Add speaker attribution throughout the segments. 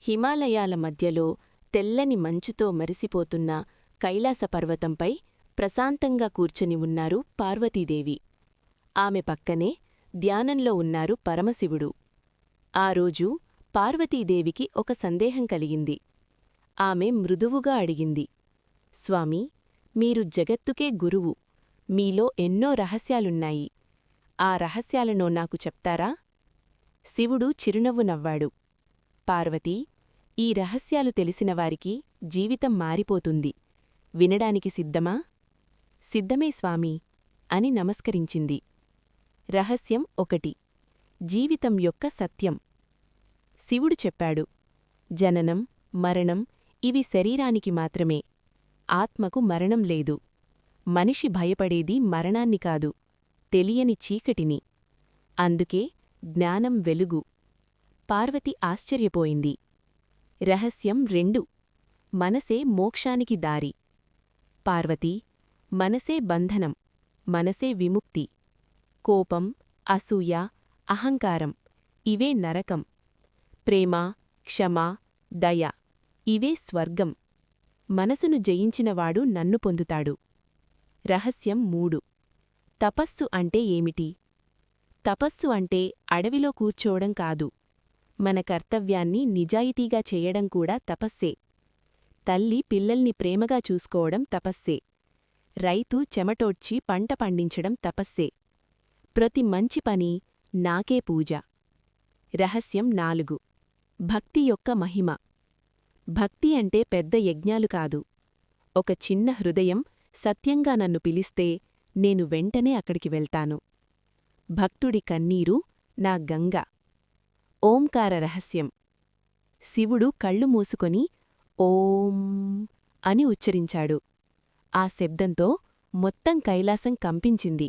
Speaker 1: హిమాలయాల మధ్యలో తెల్లని మంచుతో మరిసిపోతున్న కైలాసపర్వతంపై ప్రశాంతంగా కూర్చొని ఉన్నారు పార్వతీదేవి. ఆమె పక్కనే ధ్యానంలో ఉన్నారు పరమశివుడు. ఆ రోజు పార్వతీదేవికి ఒక సందేహం కలిగింది. ఆమె మృదువుగా అడిగింది, స్వామీ, మీరు జగత్తుకే గురువు. మీలో ఎన్నో రహస్యాలున్నాయి. ఆ రహస్యాలనో నాకు చెప్తారా? శివుడు చిరునవ్వు నవ్వాడు. పార్వతీ, ఈ రహస్యాలు తెలిసినవారికి జీవితం మారిపోతుంది. వినడానికి సిద్ధమా? సిద్ధమే స్వామీ అని నమస్కరించింది. రహస్యం 1. జీవితం యొక్క సత్యం. శివుడు చెప్పాడు, జననం, మరణం ఇవి శరీరానికి మాత్రమే. ఆత్మకు మరణం లేదు. మనిషి భయపడేది మరణాన్ని కాదు, తెలియని చీకటిని. అందుకే జ్ఞానం వెలుగు. పార్వతి ఆశ్చర్యపోయింది. రహస్యం 2. మనసే మోక్షానికి దారి. పార్వతీ, మనసే బంధనం, మనసే విముక్తి. కోపం, అసూయ, అహంకారం ఇవే నరకం. ప్రేమ, క్షమ, దయ ఇవే స్వర్గం. మనసును జయించినవాడు నన్ను పొందుతాడు. రహస్యం 3. తపస్సు అంటే ఏమిటి? తపస్సు అంటే అడవిలో కూర్చోవడం కాదు. మన కర్తవ్యాన్ని నిజాయితీగా చేయడం కూడా తపస్సే. తల్లి పిల్లల్ని ప్రేమగా చూసుకోవడం తపస్సే. రైతు చెమటోడ్చి పంట పండించడం తపస్సే. ప్రతి మంచి పని నాకే పూజ. రహస్యం 4. భక్తి యొక్క మహిమ. భక్తి అంటే పెద్ద యజ్ఞాలు కాదు. ఒక చిన్న హృదయం సత్యంగా నన్ను పిలిస్తే నేను వెంటనే అక్కడికి వెళ్తాను. భక్తుడి కన్నీరు నా గంగ. ఓంకార రహస్యం. శివుడు కళ్ళు మూసుకొని ఓం అని ఉచ్చరించాడు. ఆ శబ్దంతో మొత్తం కైలాసం కంపించింది.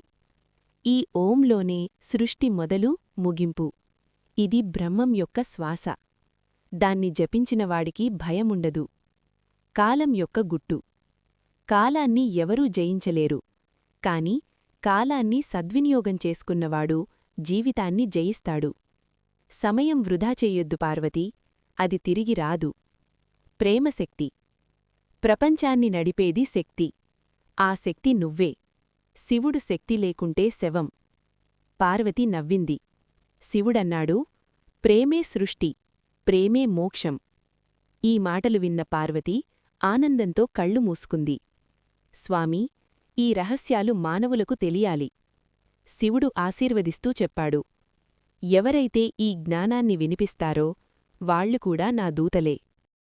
Speaker 1: ఈ ఓంలోనే సృష్టి మొదలు ముగింపు. ఇది బ్రహ్మం యొక్క శ్వాస. దాన్ని జపించినవాడికి భయముండదు. కాలం యొక్క గుట్టు. కాలాన్ని ఎవరూ జయించలేరు. కాని కాలాన్ని సద్వినియోగం చేసుకున్నవాడు జీవితాన్ని జయిస్తాడు. సమయం వృధా చెయ్యొద్దు పార్వతీ, అది తిరిగి రాదు. ప్రేమశక్తి. ప్రపంచాన్ని నడిపేది శక్తి. ఆ శక్తి నువ్వే. శివుడు శక్తి లేకుంటే శవం. పార్వతి నవ్వింది. శివుడన్నాడు, ప్రేమే సృష్టి, ప్రేమే మోక్షం. ఈ మాటలు విన్న పార్వతి ఆనందంతో కళ్ళు మూసుకుంది. స్వామీ, ఈ రహస్యాలు మానవులకు తెలియాలి. శివుడు ఆశీర్వదిస్తూ చెప్పాడు, ఎవరైతే ఈ జ్ఞానాన్ని వినిపిస్తారో వాళ్లు కూడా నా దూతలే.